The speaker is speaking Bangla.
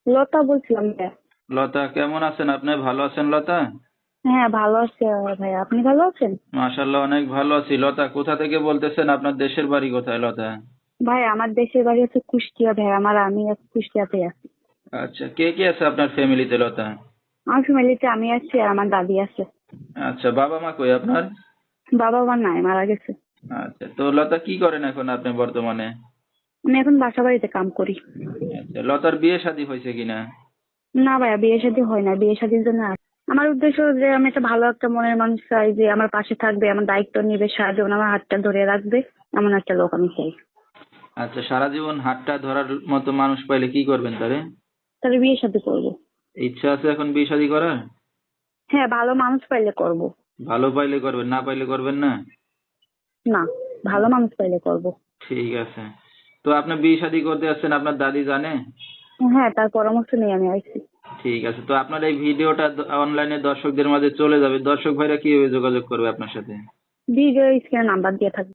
লতা বলছিলাম ভাইয়া। লতা, কেমন আছেন আপনি? ভালো আছেন লতা? হ্যাঁ, ভালো আছি ভাইয়া, আপনি ভালো আছেন? মাশাল্লাহ, অনেক ভালো আছি। লতা, কোথা থেকে বলতেছেন? আপনার দেশের বাড়ি কোথায় লতা? ভাই, আমার দেশের বাড়ি হচ্ছে কুষ্টিয়া ভাইয়া, আমি কুষ্টিয়াতে আছি। আচ্ছা, কে কে আছে আপনার ফ্যামিলিতে লতা? আমার ফ্যামিলিতে আমি আছি আর আমার দাদি আছে। আচ্ছা, বাবা মা কই আপনার? বাবা মা নাই, মারা গেছে। আচ্ছা, তো লতা কি করেন এখন আপনি বর্তমানে? আমি এখন বাসা বাড়িতে কাম করি। আচ্ছা, লতার বিয়ে শাদী হয়েছে কিনা? না ভাইয়া, বিয়ে শাদী হয় না, বিয়ে শাদীর জন্য আমার উদ্দেশ্য যে আমি একটা ভালো একটা মনের মানুষ চাই, যে আমার পাশে থাকবে, আমার দায়িত্ব নিবে, সারা জীবন আমার হাতটা ধরে রাখবে, এমন একটা লোক আমি চাই। আচ্ছা, সারা জীবন হাতটা ধরার মতো মানুষ পাইলে কি করবেন তারে? তাহলে বিয়ে শাদী করবো। ইচ্ছা আছে এখন বিয়ে শাদী করার? হ্যাঁ, ভালো মানুষ পাইলে করব। ভালো পাইলে করবেন, না পাইলে করবেন না? না, ভালো মানুষ পাইলে করব। ঠিক আছে। তো আপনি বিয়ে শাদী করতে যাচ্ছেন, আপনার দাদি জানে? হ্যাঁ, তার পরামর্শ নিয়ে আমি আইছি। ঠিক আছে, তো আপনার এই ভিডিওটা অনলাইনে দর্শকদের মাঝে চলে যাবে, দর্শক ভাইরা কিভাবে যোগাযোগ করবে আপনার সাথে? ভিডিও স্ক্রিনে নাম্বার দিয়ে থাকবে।